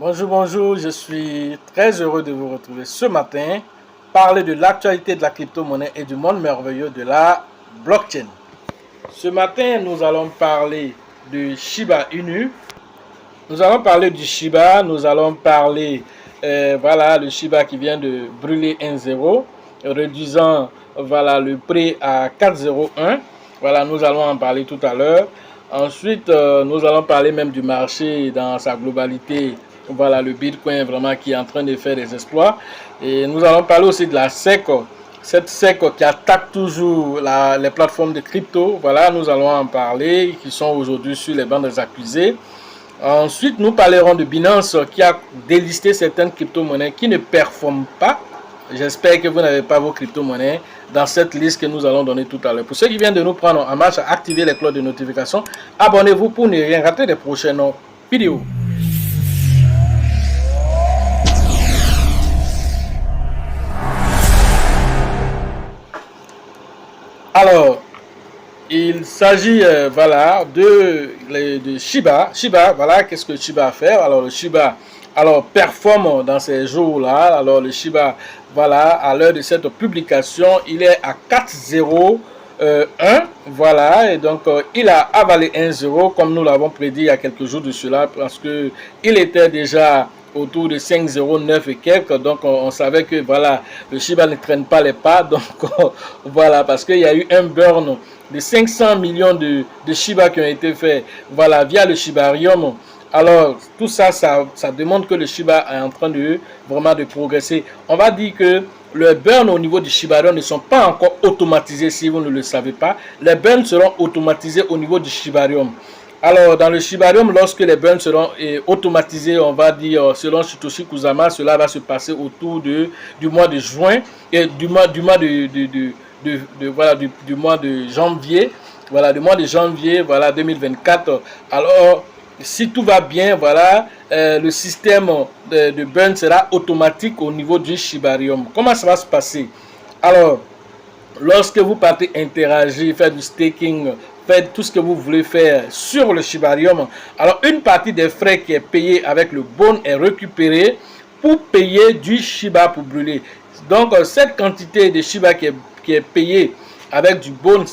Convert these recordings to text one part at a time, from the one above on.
Bonjour, bonjour, je suis très heureux de vous retrouver ce matin, parler de l'actualité de la crypto-monnaie et du monde merveilleux de la blockchain. Ce matin, nous allons parler de Shiba Inu. Nous allons parler du Shiba, nous allons parler, voilà, le Shiba qui vient de brûler 1,0, réduisant, voilà, le prix à 4,01. Voilà, nous allons en parler tout à l'heure. Ensuite, nous allons parler même du marché dans sa globalité. Voilà, le Bitcoin vraiment qui est en train de faire des exploits. Et nous allons parler aussi de la SEC, cette SEC qui attaque toujours les plateformes de crypto. Voilà, nous allons en parler, qui sont aujourd'hui sur les bancs des accusés. Ensuite, nous parlerons de Binance qui a délisté certaines crypto-monnaies qui ne performent pas. J'espère que vous n'avez pas vos crypto-monnaies dans cette liste que nous allons donner tout à l'heure. Pour ceux qui viennent de nous prendre en marche, activez les cloches de notification. Abonnez-vous pour ne rien rater des prochaines vidéos. Alors, il s'agit voilà, de Shiba. Shiba, voilà, qu'est-ce que Shiba a fait? Alors, le Shiba performe dans ces jours-là. Alors, le Shiba, voilà, à l'heure de cette publication, il est à 4,01. Voilà, et donc, il a avalé 1,0 comme nous l'avons prédit il y a quelques jours de cela, parce que il était déjà autour de 5,09 et quelques, donc on savait que voilà, le Shiba ne traîne pas les pas, donc voilà, parce qu'il y a eu un burn de 500 millions de Shiba qui ont été faits, voilà, via le Shibarium. Alors tout ça, ça demande que le Shiba est en train de vraiment de progresser. On va dire que les burns au niveau du Shibarium ne sont pas encore automatisés si vous ne le savez pas. Les burns seront automatisés au niveau du Shibarium. Alors, dans le Shibarium, lorsque les burns seront automatisés, on va dire, selon Satoshi Kusama, cela va se passer autour du mois de juin et du mois de janvier. Voilà, du mois de janvier, voilà, 2024. Alors, si tout va bien, voilà, le système de burn sera automatique au niveau du Shibarium. Comment ça va se passer? Alors, lorsque vous partez interagir, faire du staking, faites tout ce que vous voulez faire sur le Shibarium, alors une partie des frais qui est payée avec le bon est récupérée pour payer du Shiba pour brûler. Donc cette quantité de Shiba qui est payée avec du bon,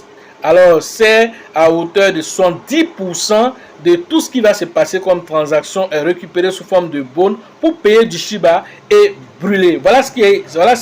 alors c'est à hauteur de 70% de tout ce qui va se passer comme transaction est récupéré sous forme de bon pour payer du Shiba et brûler. Voilà ce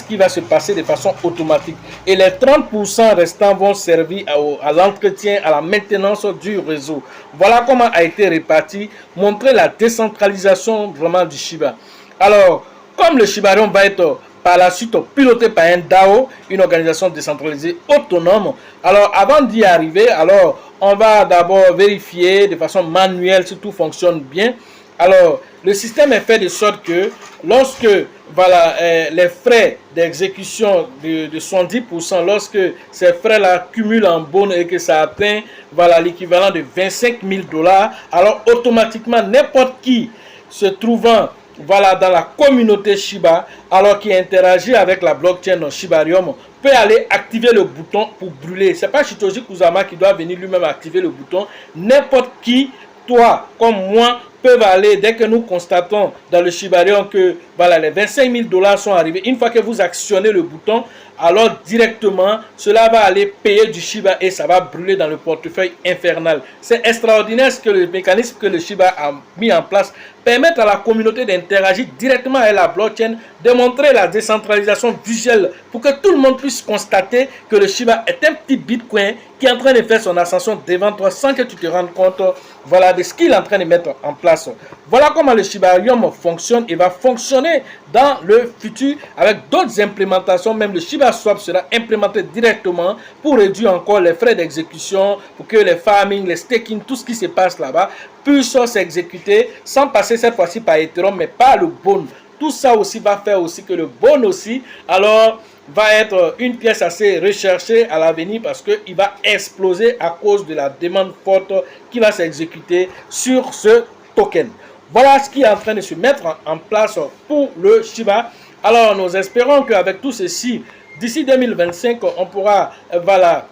qui va se passer de façon automatique. Et les 30% restants vont servir à l'entretien, à la maintenance du réseau. Voilà comment a été réparti, montrer la décentralisation vraiment du Shiba. Alors, comme le Shibarium va être par la suite piloté par un DAO, une organisation décentralisée autonome. Alors, avant d'y arriver, alors on va d'abord vérifier de façon manuelle si tout fonctionne bien. Alors, le système est fait de sorte que lorsque voilà, les frais d'exécution de 70%, lorsque ces frais-là cumulent en bonne et que ça atteint voilà, l'équivalent de 25 000 $, alors automatiquement n'importe qui se trouvant voilà, dans la communauté Shiba, alors qui interagit avec la blockchain Shibarium, peut aller activer le bouton pour brûler. Ce n'est pas Satoshi Kusama qui doit venir lui-même activer le bouton. N'importe qui, toi comme moi, peuvent aller, dès que nous constatons dans le Shibarium que voilà, les 25 000 dollars sont arrivés, une fois que vous actionnez le bouton, alors directement, cela va aller payer du Shiba et ça va brûler dans le portefeuille infernal. C'est extraordinaire ce que le mécanisme que le Shiba a mis en place permettre à la communauté d'interagir directement avec la blockchain, de montrer la décentralisation visuelle pour que tout le monde puisse constater que le Shiba est un petit bitcoin qui est en train de faire son ascension devant toi sans que tu te rendes compte, voilà, de ce qu'il est en train de mettre en place. Voilà comment le Shibarium fonctionne et va fonctionner dans le futur avec d'autres implémentations. Même le Shiba Swap sera implémenté directement pour réduire encore les frais d'exécution, pour que les farming, les staking, tout ce qui se passe là-bas puisse s'exécuter sans passer cette fois-ci par Ethereum, mais par le Bone. Tout ça aussi va faire aussi que le Bone aussi, alors, va être une pièce assez recherchée à l'avenir parce qu'il va exploser à cause de la demande forte qui va s'exécuter sur ce token. Voilà ce qui est en train de se mettre en place pour le Shiba. Alors, nous espérons qu'avec tout ceci, d'ici 2025, on pourra, voilà,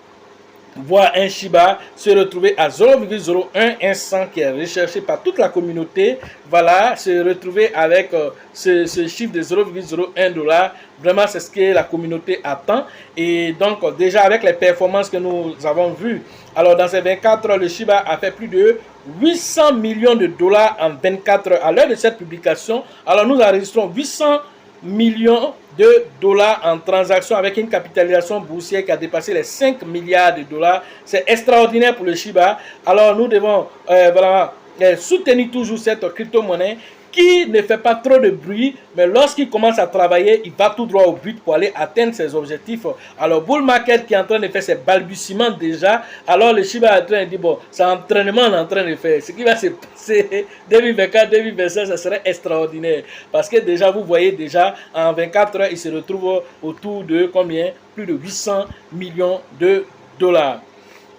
voir un Shiba se retrouver à 0,01 qui est recherché par toute la communauté. Voilà, se retrouver avec ce chiffre de 0,01 $. Vraiment, c'est ce que la communauté attend. Et donc, déjà avec les performances que nous avons vues, alors dans ces 24 heures, le Shiba a fait plus de 800 millions de dollars en 24 heures. À l'heure de cette publication, alors nous enregistrons 800 millions de dollars en transactions avec une capitalisation boursière qui a dépassé les 5 milliards de dollars. C'est extraordinaire pour le Shiba. Alors nous devons voilà, soutenir toujours cette crypto-monnaie qui ne fait pas trop de bruit, mais lorsqu'il commence à travailler, il va tout droit au but pour aller atteindre ses objectifs. Alors, Bull Market qui est en train de faire ses balbutiements déjà, alors le Shiba est en train de dire, bon, c'est entraînement on est en train de faire. Ce qui va se passer 2024, 2025, ça serait extraordinaire. Parce que déjà, vous voyez déjà, en 24 heures, il se retrouve autour de combien? Plus de 800 millions de dollars.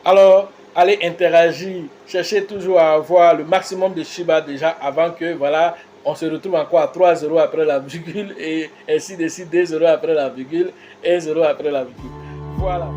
Alors, allez interagir, cherchez toujours à avoir le maximum de Shiba déjà avant que, voilà, on se retrouve encore à 3 euros après la virgule et ainsi de suite, 2 euros après la virgule, 1 euro après la virgule. Voilà.